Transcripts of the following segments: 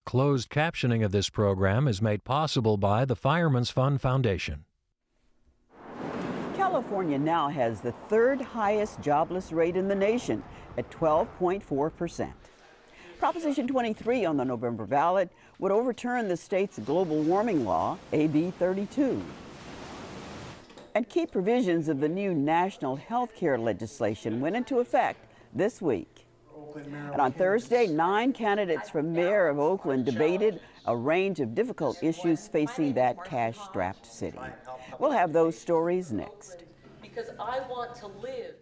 Closed captioning of this program is made possible by the Fireman's Fund Foundation. California now has the third highest jobless rate in the nation at 12.4%. Proposition 23 on the November ballot would overturn the state's global warming law, AB 32, and key provisions of the new national health care legislation went into effect this week. And on Thursday, 9 candidates for mayor of Oakland debated a range of difficult issues facing that cash-strapped city. We'll have those stories next. Because I want to live.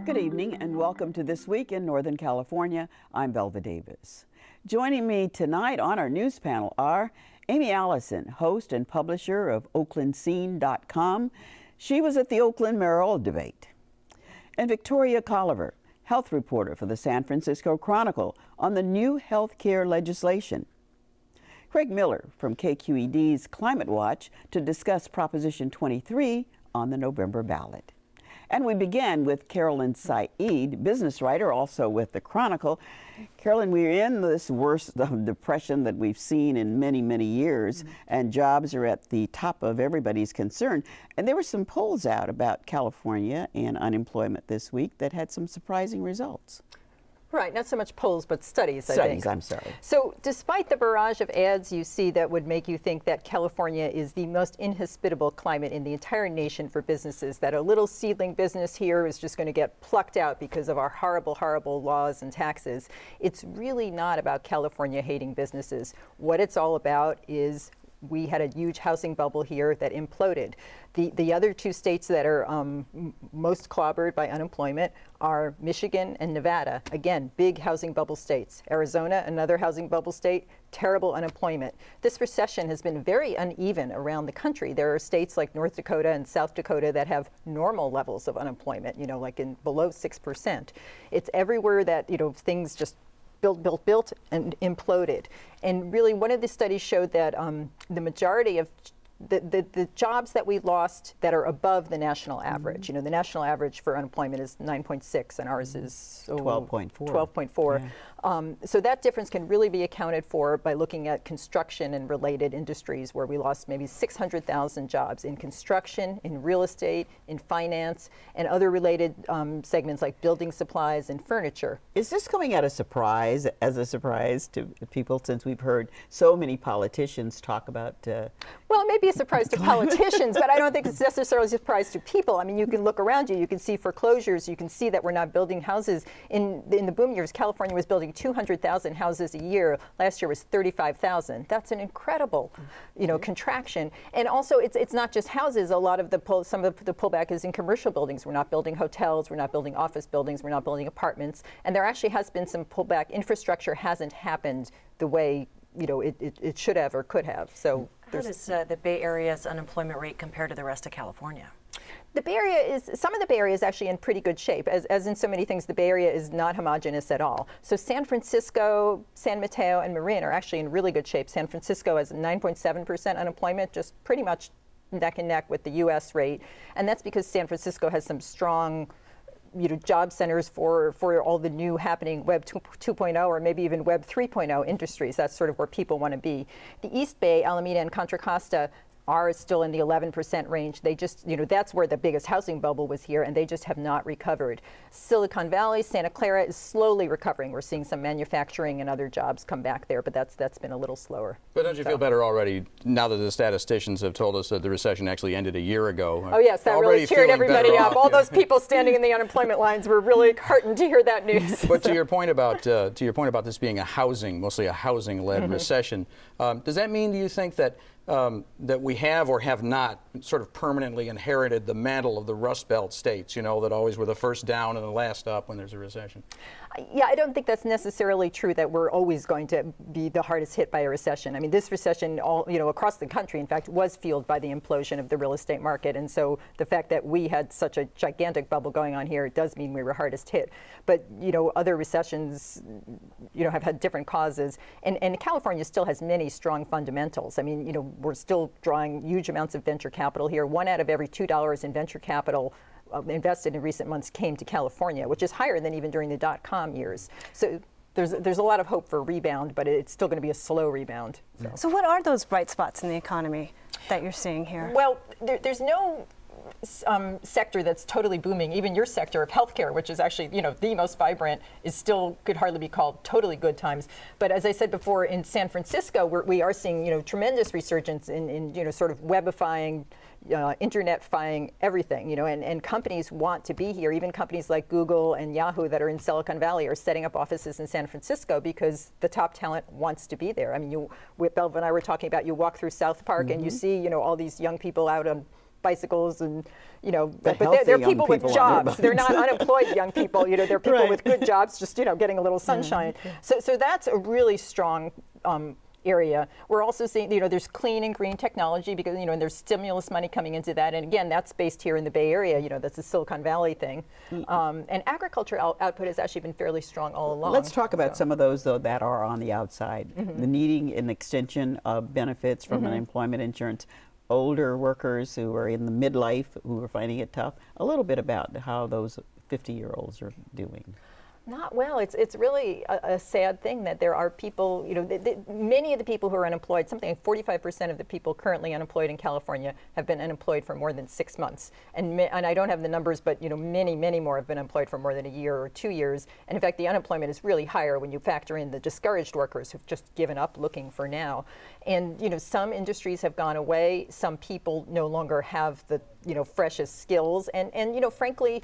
Good evening and welcome to This Week in Northern California. I'm Belva Davis. Joining me tonight on our news panel are Amy Allison, host and publisher of OaklandScene.com. She was at the Oakland mayoral debate. And Victoria Colliver, health reporter for the San Francisco Chronicle on the new health care legislation. Craig Miller from KQED's Climate Watch to discuss Proposition 23 on the November ballot. And we began with Carolyn Said, business writer, also with the Chronicle. Carolyn, we're in this worst of depression that we've seen in many, many years, and jobs are at the top of everybody's concern. And there were some polls out about California and unemployment this week that had some surprising results. Right, not so much polls, but studies, I think. Studies, I'm sorry. So despite the barrage of ads you see that would make you think that California is the most inhospitable climate in the entire nation for businesses, that a little seedling business here is just going to get plucked out because of our horrible, horrible laws and taxes, it's really not about California hating businesses. What it's all about is we had a huge housing bubble here that imploded. The other two states that are most clobbered by unemployment are Michigan and Nevada. Again, big housing bubble states. Arizona, another housing bubble state, terrible unemployment. This recession has been very uneven around the country. There are states like North Dakota and South Dakota that have normal levels of unemployment, like in below 6%. It's everywhere that, things just built, and imploded. And really, one of the studies showed that the majority of the jobs that we lost that are above the national average, the national average for unemployment is 9.6 and ours is 12.4. 12.4. Yeah. So that difference can really be accounted for by looking at construction and related industries where we lost maybe 600,000 jobs in construction, in real estate, in finance, and other related segments like building supplies and furniture. Is this coming as a surprise to people, since we've heard so many politicians talk about Well, it may be a surprise to politicians, but I don't think it's necessarily a surprise to people. I mean, you can look around you, you can see foreclosures, you can see that we're not building houses. In the boom years, California was building 200,000 houses a year. Last year was 35,000. That's an incredible, contraction. And also, it's not just houses. A lot of some of the pullback is in commercial buildings. We're not building hotels. We're not building office buildings. We're not building apartments. And there actually has been some pullback. Infrastructure hasn't happened the way it should have or could have. So how does the Bay Area's unemployment rate compare to the rest of California? Some of the Bay Area is actually in pretty good shape. As in so many things, the Bay Area is not homogeneous at all. So San Francisco, San Mateo, and Marin are actually in really good shape. San Francisco has 9.7% unemployment, just pretty much neck and neck with the U.S. rate. And that's because San Francisco has some strong job centers for all the new happening Web 2.0 or maybe even Web 3.0 industries. That's sort of where people want to be. The East Bay, Alameda and Contra Costa are still in the 11% range. They just, that's where the biggest housing bubble was here, and they just have not recovered. Silicon Valley, Santa Clara is slowly recovering. We're seeing some manufacturing and other jobs come back there, but that's been a little slower. But don't you feel better already now that the statisticians have told us that the recession actually ended a year ago? Oh yes, that really cheered everybody up. All those people standing in the unemployment lines were really heartened to hear that news. But to your point about this being mostly a housing-led recession, does that mean, do you think, that that we have or have not sort of permanently inherited the mantle of the Rust Belt states, that always were the first down and the last up when there's a recession? Yeah, I don't think that's necessarily true that we're always going to be the hardest hit by a recession. I mean, this recession, across the country, in fact, was fueled by the implosion of the real estate market. And so the fact that we had such a gigantic bubble going on here does mean we were hardest hit. But, other recessions, have had different causes. And California still has many strong fundamentals. I mean, we're still drawing huge amounts of venture capital here. 1 out of every $2 in venture capital invested in recent months came to California, which is higher than even during the dot-com years. So there's a lot of hope for a rebound, but it's still going to be a slow rebound. So what are those bright spots in the economy that you're seeing here? Well, there's no sector that's totally booming. Even your sector of healthcare, which is actually the most vibrant, is still could hardly be called totally good times. But as I said before, in San Francisco, we are seeing tremendous resurgence in sort of webifying, internet-fying everything, and companies want to be here. Even companies like Google and Yahoo that are in Silicon Valley are setting up offices in San Francisco because the top talent wants to be there. I mean, Belva and I were talking about, you walk through South Park and you see, all these young people out on bicycles and, but they're people with jobs. They're not unemployed young people, they're people with good jobs, just, getting a little sunshine. So that's a really strong area. We're also seeing, there's clean and green technology because, and there's stimulus money coming into that. And again, that's based here in the Bay Area, that's a Silicon Valley thing. And agriculture output has actually been fairly strong all along. Let's talk about some of those, though, that are on the outside. The needing an extension of benefits from unemployment insurance, older workers who are in the midlife who are finding it tough. A little bit about how those 50-year-olds are doing. Not well. It's really a sad thing that there are people, many of the people who are unemployed, something like 45% of the people currently unemployed in California have been unemployed for more than 6 months. And I don't have the numbers, but many more have been employed for more than a year or 2 years. And in fact, the unemployment is really higher when you factor in the discouraged workers who've just given up looking for now. And some industries have gone away. Some people no longer have the freshest skills. And frankly,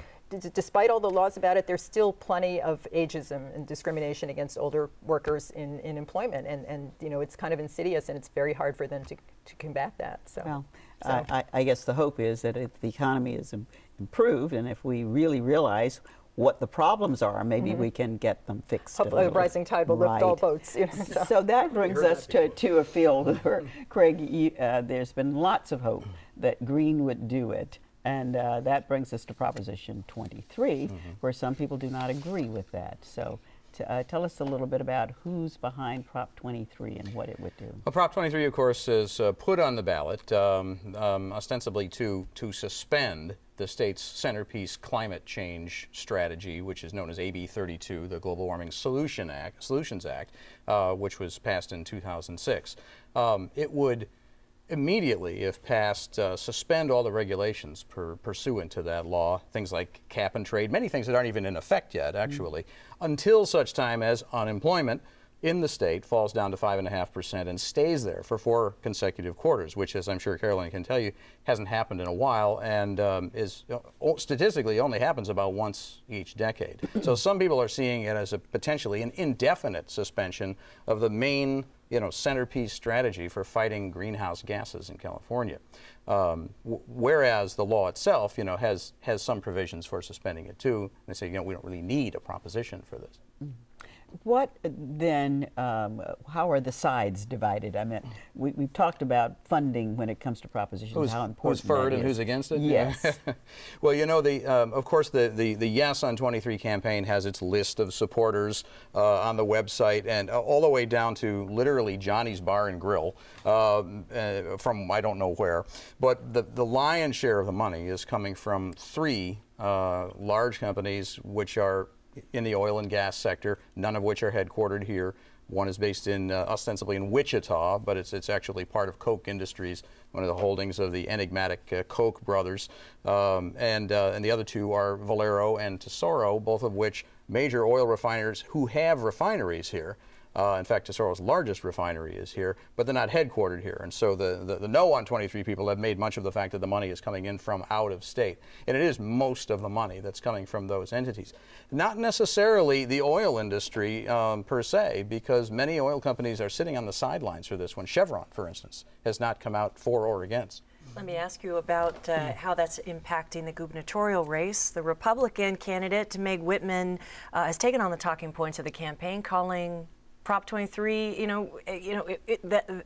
despite all the laws about it, there's still plenty of ageism and discrimination against older workers in employment. And it's kind of insidious, and it's very hard for them to combat that. So, I guess the hope is that if the economy is improved and if we really realize what the problems are, maybe we can get them fixed. Hopefully a rising tide will lift all boats. So that brings us to a field where, Craig, there's been lots of hope that green would do it. And that brings us to Proposition 23, where some people do not agree with that. So tell us a little bit about who's behind Prop 23 and what it would do. Well, Prop 23, of course, is put on the ballot ostensibly to suspend the state's centerpiece climate change strategy, which is known as AB 32, the Global Warming Solutions Act, which was passed in 2006. It would immediately, if passed, suspend all the regulations pursuant to that law, things like cap and trade, many things that aren't even in effect yet, actually, until such time as unemployment in the state falls down to 5.5% and stays there for 4 consecutive quarters, which, as I'm sure Caroline can tell you, hasn't happened in a while and is statistically only happens about once each decade. So some people are seeing it as a potentially an indefinite suspension of the main centerpiece strategy for fighting greenhouse gases in California. Whereas the law itself, has some provisions for suspending it too. They say, we don't really need a proposition for this. What then, how are the sides divided? I mean, we've talked about funding when it comes to propositions, how important who's for it that and is. who's against it? Yes. Well, of course, the Yes on 23 campaign has its list of supporters on the website, and all the way down to literally Johnny's Bar and Grill from I don't know where. But the lion's share of the money is coming from 3 large companies which are in the oil and gas sector, none of which are headquartered here. One is based in ostensibly in Wichita, but it's actually part of Koch Industries, one of the holdings of the enigmatic Koch brothers. And the other 2 are Valero and Tesoro, both of which major oil refiners who have refineries here. In fact, Tesoro's largest refinery is here, but they're not headquartered here. And so the no on 23 people have made much of the fact that the money is coming in from out of state. And it is most of the money that's coming from those entities. Not necessarily the oil industry per se, because many oil companies are sitting on the sidelines for this one. Chevron, for instance, has not come out for or against. Let me ask you about how that's impacting the gubernatorial race. The Republican candidate, Meg Whitman, has taken on the talking points of the campaign, calling Prop 23,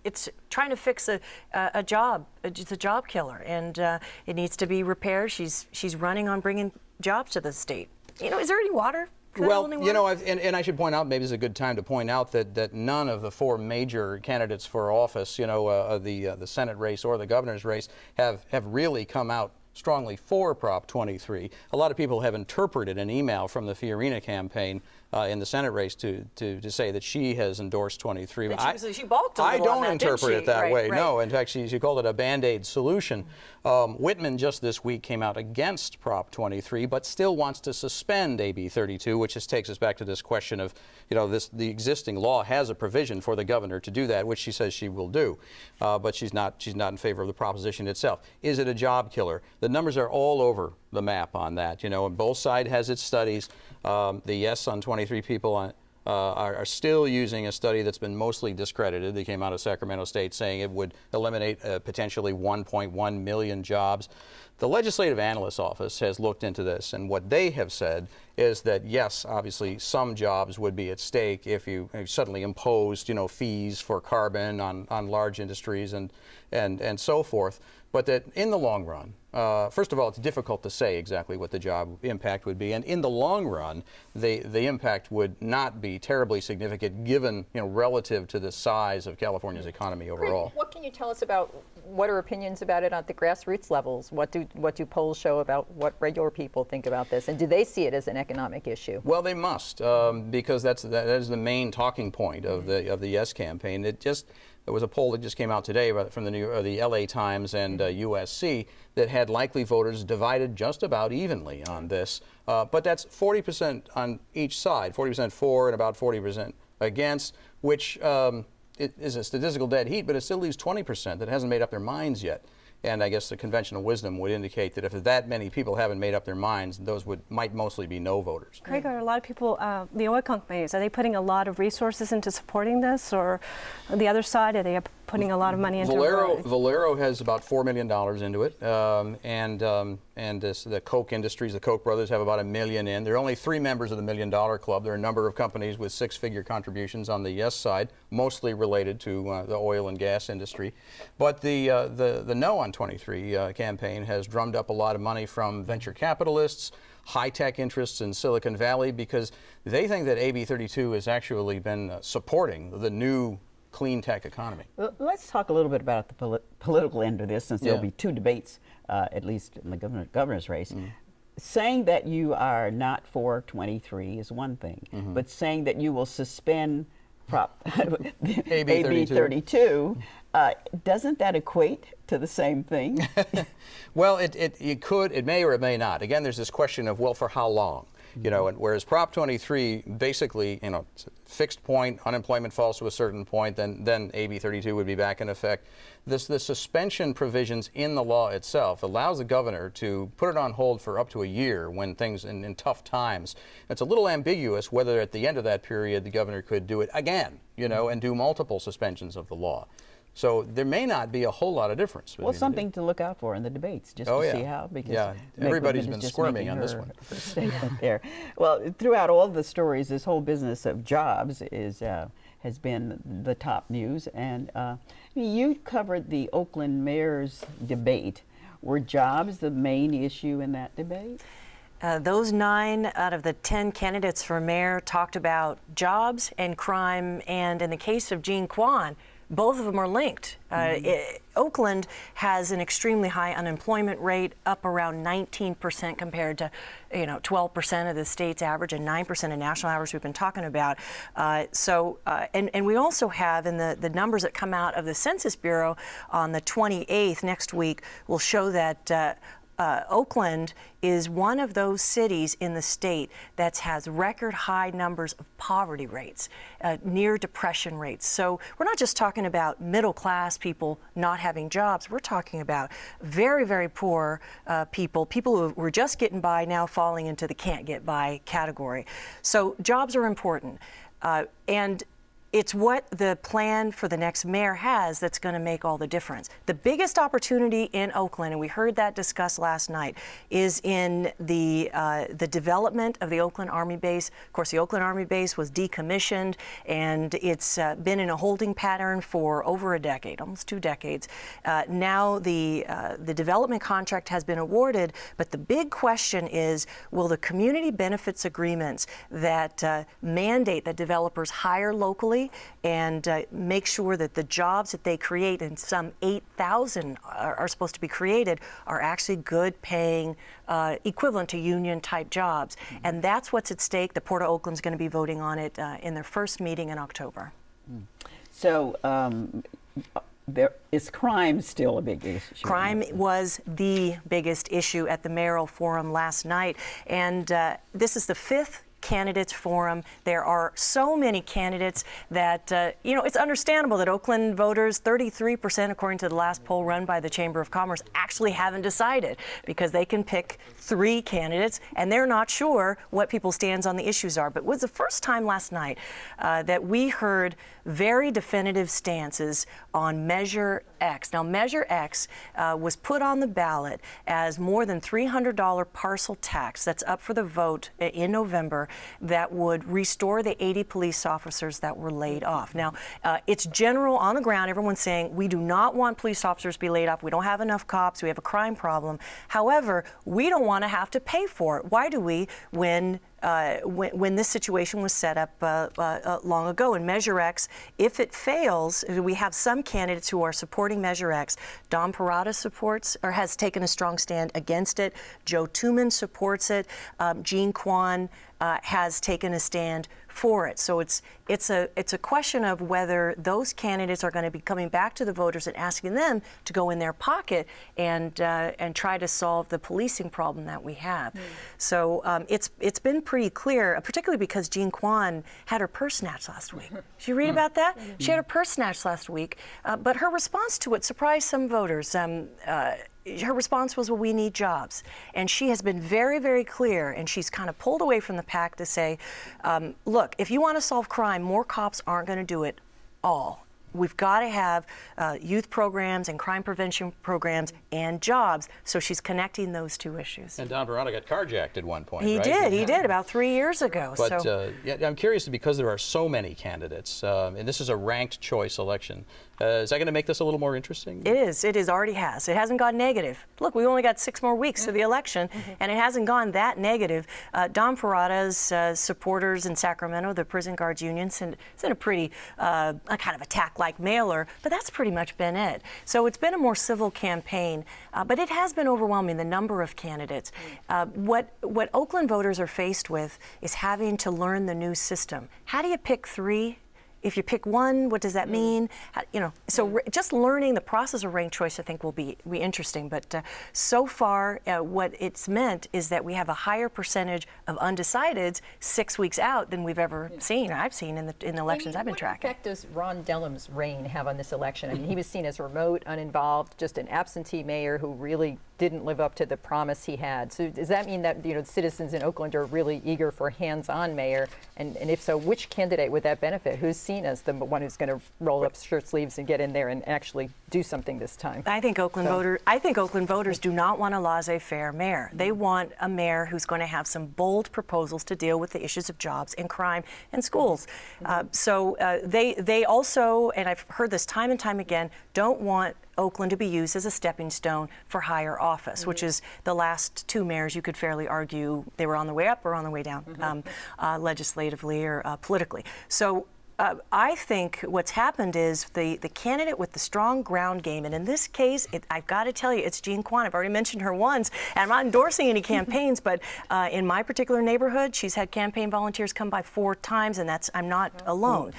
it's trying to fix a job. It's a job killer, and it needs to be repaired. She's running on bringing jobs to the state. Is there any water? Well, and I should point out, maybe it's a good time to point out that none of the four major candidates for office, the Senate race or the governor's race, have really come out strongly for Prop 23. A lot of people have interpreted an email from the Fiorina campaign in the Senate race to say that she has endorsed 23. She balked a little I don't on that, interpret didn't it that she? way. Right. No, in fact, she called it a Band-Aid solution. Whitman just this week came out against Prop 23, but still wants to suspend AB 32, which just takes us back to this question of, the existing law has a provision for the governor to do that, which she says she will do, but she's not in favor of the proposition itself. Is it a job killer? The numbers are all over the map on that, and both sides has its studies. The yes on 23 people are still using a study that's been mostly discredited. They came out of Sacramento State saying it would eliminate potentially 1.1 million jobs. The Legislative Analyst's Office has looked into this, and what they have said is that, yes, obviously some jobs would be at stake if you suddenly imposed, fees for carbon on large industries and so forth, but that in the long run, first of all, it's difficult to say exactly what the job impact would be, and in the long run, the impact would not be terribly significant given, relative to the size of California's economy overall. What can you tell us about what are opinions about it at the grassroots levels? What do polls show about what regular people think about this, and do they see it as an economic issue? Well, they must, because that is the main talking point of the Yes campaign. There was a poll that just came out today from the LA Times and USC that had likely voters divided just about evenly on this. But that's 40% on each side, 40% for and about 40% against, which it is a statistical dead heat, but it still leaves 20% that hasn't made up their minds yet. And I guess the conventional wisdom would indicate that if that many people haven't made up their minds, those might mostly be no voters. Craig, are a lot of people, the oil companies, are they putting a lot of resources into supporting this, or on the other side, are they putting a lot of money into it? Valero has about $4 million into it, and the Koch industries, the Koch brothers, have about $1 million in. There are only 3 members of the $1 Million Club. There are a number of companies with 6-figure contributions on the yes side, mostly related to the oil and gas industry. But the no on 23 campaign has drummed up a lot of money from venture capitalists, high-tech interests in Silicon Valley, because they think that AB 32 has actually been supporting the new clean tech economy. Well, let's talk a little bit about the political end of this, since there'll be 2 debates, at least in the governor's race. Saying that you are not for 23 is one thing, but saying that you will suspend AB 32, doesn't that equate to the same thing? Well, it may or it may not. Again, there's this question of, well, for how long? And whereas Prop 23 basically, fixed point, unemployment falls to a certain point, then AB 32 would be back in effect. The suspension provisions in the law itself allows the governor to put it on hold for up to a year when things in tough times. It's a little ambiguous whether at the end of that period the governor could do it again, and do multiple suspensions of the law. So there may not be a whole lot of difference. Well, something to look out for in the debates, just to see how. Because everybody's been squirming on this one. Statement there. Well, throughout all the stories, this whole business of jobs has been the top news. And you covered the Oakland mayor's debate. Were jobs the main issue in that debate? Those 9 out of the 10 candidates for mayor talked about jobs and crime, and in the case of Jean Quan, both of them are linked. Oakland has an extremely high unemployment rate, up around 19% compared to 12% of the state's average and 9% of national average we've been talking about. And we also have, in the numbers that come out of the Census Bureau on the 28th next week, will show that Oakland is one of those cities in the state that has record high numbers of poverty rates, near depression rates. So we're not just talking about middle class people not having jobs. We're talking about very, very poor people who were just getting by now falling into the can't get by category. So jobs are important. And it's what the plan for the next mayor has that's going to make all the difference. The biggest opportunity in Oakland, and we heard that discussed last night, is in the development of the Oakland Army Base. Of course, the Oakland Army Base was decommissioned, and it's been in a holding pattern for over a decade, almost 2 decades. Now the development contract has been awarded, but the big question is, will the community benefits agreements that mandate that developers hire locally and make sure that the jobs that they create, and some 8,000 are supposed to be created, are actually good paying, equivalent to union type jobs. And that's what's at stake. The Port of Oakland's going to be voting on it in their first meeting in October. So is crime still a big issue? Crime was the biggest issue at the mayoral forum last night. And this is the 5th candidates forum. There are so many candidates that, it's understandable that Oakland voters, 33%, according to the last poll run by the Chamber of Commerce, actually haven't decided, because they can pick 3 candidates and they're not sure what people's stands on the issues are. But it was the first time last night that we heard very definitive stances on Measure X. Now, Measure X was put on the ballot as more than $300 parcel tax that's up for the vote in November that would restore the 80 police officers that were laid off. Now, it's general on the ground. Everyone's saying we do not want police officers to be laid off. We don't have enough cops. We have a crime problem. However, we don't want to have to pay for it. Why do we when this situation was set up long ago? And Measure X, if it fails, we have some candidates who are supporting Measure X. Don Parada supports or has taken a strong stand against it. Joe Tuman supports it. Jean Quan has taken a stand for it. So it's a question of whether those candidates are going to be coming back to the voters and asking them to go in their pocket and try to solve the policing problem that we have. So it's been pretty clear, particularly because Jean Quan had her purse snatched last week. Did you read about that? She had her purse snatched last week, but her response to it surprised some voters. Her response was, well, we need jobs. And she has been very, very clear, and she's kind of pulled away from the pack to say, look, if you want to solve crime, more cops aren't going to do it all. We've got to have youth programs and crime prevention programs and jobs. So she's connecting those 2 issues. And Don Parada got carjacked at one point, He right? did. He did about 3 years ago. But so. I'm curious, because there are so many candidates, and this is a ranked choice election, is that going to make this a little more interesting? It is. It is. Already has. It hasn't gone negative. Look, we only got 6 more weeks to the election, and it hasn't gone that negative. Don Parada's supporters in Sacramento, the Prison Guards Union, sent a pretty kind of attack-like mailer, but that's pretty much been it. So it's been a more civil campaign, but it has been overwhelming, the number of candidates. What Oakland voters are faced with is having to learn the new system. How do you pick 3? If you pick 1, what does that mean? So just learning the process of ranked choice, I think, will be interesting. But so far, what it's meant is that we have a higher percentage of undecideds 6 weeks out than we've ever seen. I've seen in the elections I've been tracking. What effect does Ron Dellum's reign have on this election? I mean, he was seen as remote, uninvolved, just an absentee mayor who really didn't live up to the promise he had. So does that mean that citizens in Oakland are really eager for a hands-on mayor? And if so, which candidate would that benefit? Who's seen as the one who's going to roll up shirt sleeves and get in there and actually do something this time? I think Oakland voters do not want a laissez-faire mayor. They want a mayor who's going to have some bold proposals to deal with the issues of jobs and crime and schools. They also, and I've heard this time and time again, don't want Oakland to be used as a stepping stone for higher office, which is the last 2 mayors you could fairly argue they were on the way up or on the way down, legislatively or politically. So I think what's happened is the candidate with the strong ground game, and in this case, I've got to tell you, it's Jean Quan. I've already mentioned her once, and I'm not endorsing any campaigns, but in my particular neighborhood, she's had campaign volunteers come by 4 times, and I'm not alone.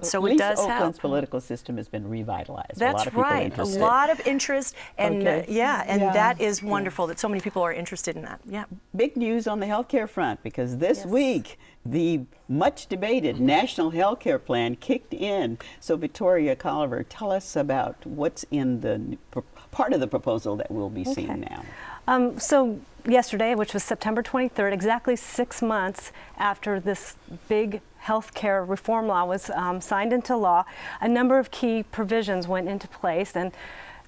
So it does help. Oakland's political system has been revitalized. That's a lot of people right. interested. A lot of interest, and Okay. that is wonderful that so many people are interested in that. Yeah. Big news on the healthcare front, because this week the much debated National Healthcare Plan kicked in. So Victoria Colliver, tell us about what's in the part of the proposal that we'll be seeing now. So yesterday, which was September 23rd, exactly 6 months after this big healthcare reform law was signed into law, a number of key provisions went into place, and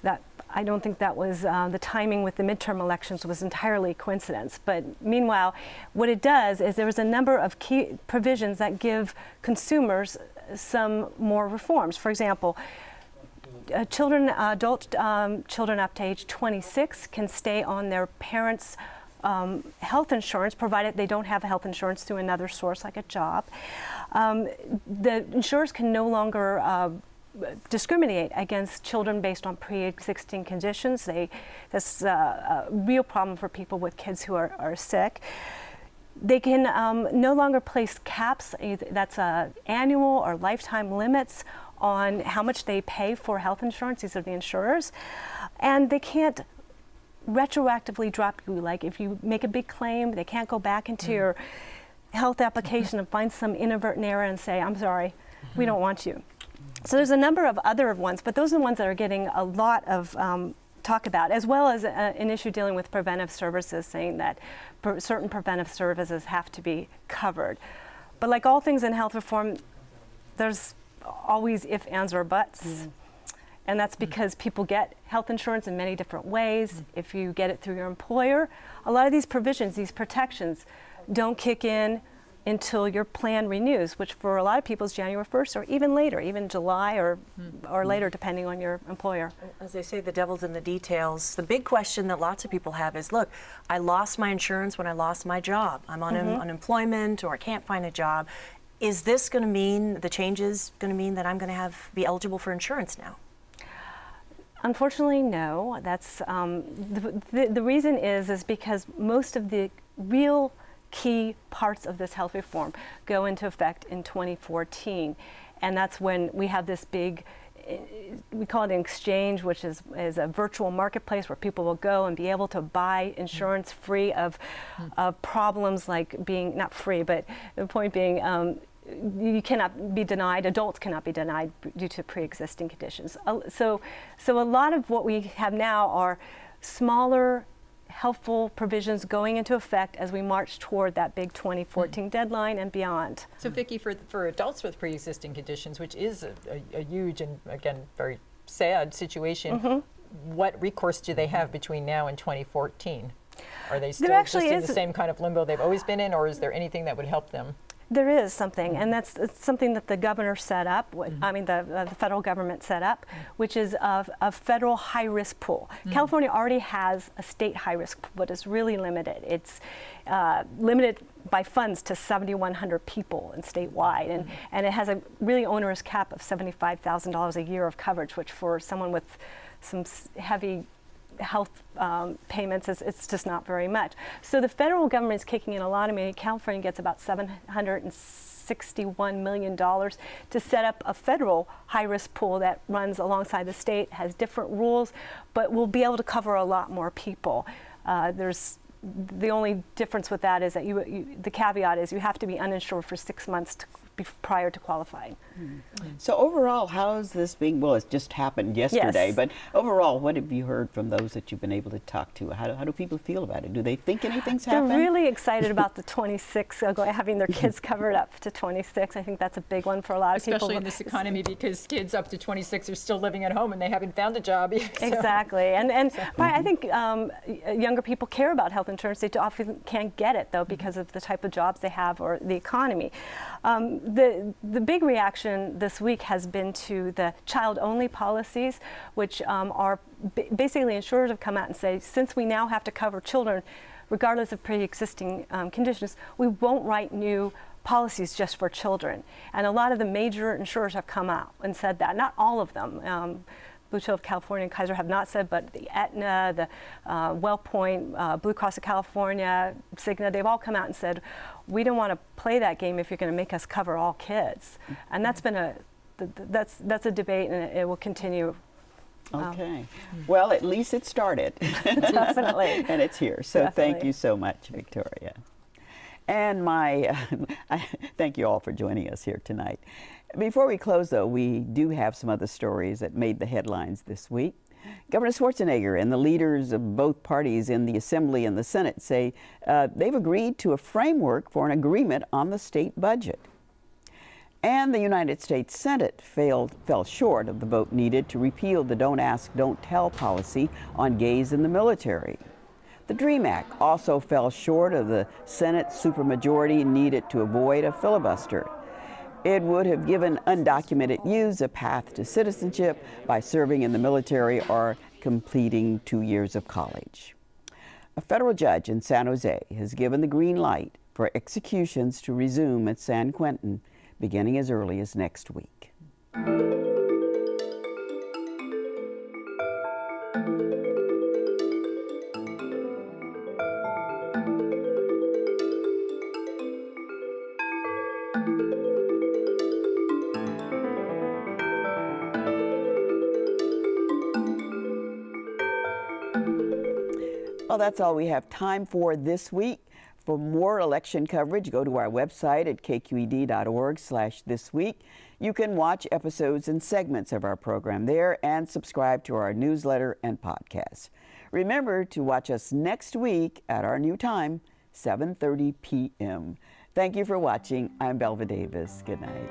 that I don't think that was the timing with the midterm elections was entirely coincidence. But meanwhile, what it does is there's a number of key provisions that give consumers some more reforms. For example, adult children up to age 26 can stay on their parents' health insurance, provided they don't have health insurance through another source like a job. The insurers can no longer discriminate against children based on pre-existing conditions. That's a real problem for people with kids who are sick. They can no longer place caps, that's annual or lifetime limits on how much they pay for health insurance. These are the insurers. And they can't retroactively drop you. Like if you make a big claim, they can't go back into your health application and find some inadvertent error and say, I'm sorry, we don't want you. So there's a number of other ones, but those are the ones that are getting a lot of talk about, as well as an issue dealing with preventive services, saying that certain preventive services have to be covered. But like all things in health reform, there's always if, ands, or buts. And that's because people get health insurance in many different ways. If you get it through your employer, a lot of these provisions, these protections, don't kick in until your plan renews, which for a lot of people is January 1st or even later, even July or later, depending on your employer. As they say, the devil's in the details. The big question that lots of people have is, look, I lost my insurance when I lost my job. I'm on unemployment, or I can't find a job. Is this going to mean, the changes going to mean that I'm going to be eligible for insurance now? Unfortunately, no. That's the reason is because most of the real key parts of this health reform go into effect in 2014, and that's when we have this big, we call it an exchange, which is a virtual marketplace where people will go and be able to buy insurance free of problems like being, not free, but the point being, you cannot be denied, adults cannot be denied due to pre-existing conditions. So a lot of what we have now are smaller, helpful provisions going into effect as we march toward that big 2014 deadline and beyond. So Vicki, for adults with pre-existing conditions, which is a huge and again very sad situation, what recourse do they have between now and 2014? Are they still just in the same kind of limbo they've always been in, or is there anything that would help them? There is something, and it's something that the governor set up, I mean the federal government set up, which is a federal high-risk pool. California already has a state high-risk pool, but it's really limited. It's limited by funds to 7,100 people and statewide, and it has a really onerous cap of $75,000 a year of coverage, which for someone with some heavy health payments, it's just not very much. So the federal government is kicking in a lot of money. California gets about $761 million to set up a federal high-risk pool that runs alongside the state, has different rules, but will be able to cover a lot more people. There's the only difference with that is that the caveat is you have to be uninsured for 6 months prior to qualifying. So overall, how is this being, well, it's just happened yesterday, Yes. but overall, what have you heard from those that you've been able to talk to? How do people feel about it? Do they think anything's happened? They're really excited about the 26, having their kids covered up to 26. I think that's a big one for a lot of people. Especially in this economy, because kids up to 26 are still living at home and they haven't found a job. Exactly, and I think younger people care about health insurance. They often can't get it though because of the type of jobs they have or the economy. The big reaction this week has been to the child-only policies, which are basically insurers have come out and say, since we now have to cover children regardless of pre-existing conditions, we won't write new policies just for children. And a lot of the major insurers have come out and said that. Not all of them. Blue Shield of California and Kaiser have not said, but the Aetna, the WellPoint, Blue Cross of California, Cigna, they've all come out and said, we don't want to play that game if you're going to make us cover all kids. And that's been that's a debate, and it will continue. Okay. Well, at least it started. Definitely. And it's here. So Definitely. Thank you so much, Victoria. And thank you all for joining us here tonight. Before we close, though, we do have some other stories that made the headlines this week. Governor Schwarzenegger and the leaders of both parties in the Assembly and the Senate say they've agreed to a framework for an agreement on the state budget. And the United States Senate fell short of the vote needed to repeal the Don't Ask, Don't Tell policy on gays in the military. The DREAM Act also fell short of the Senate supermajority needed to avoid a filibuster. It would have given undocumented youths a path to citizenship by serving in the military or completing 2 years of college. A federal judge in San Jose has given the green light for executions to resume at San Quentin beginning as early as next week. Well, that's all we have time for this week. For more election coverage, go to our website at kqed.org/thisweek. You can watch episodes and segments of our program there and subscribe to our newsletter and podcast. Remember to watch us next week at our new time, 7:30 p.m. Thank you for watching. I'm Belva Davis. Good night.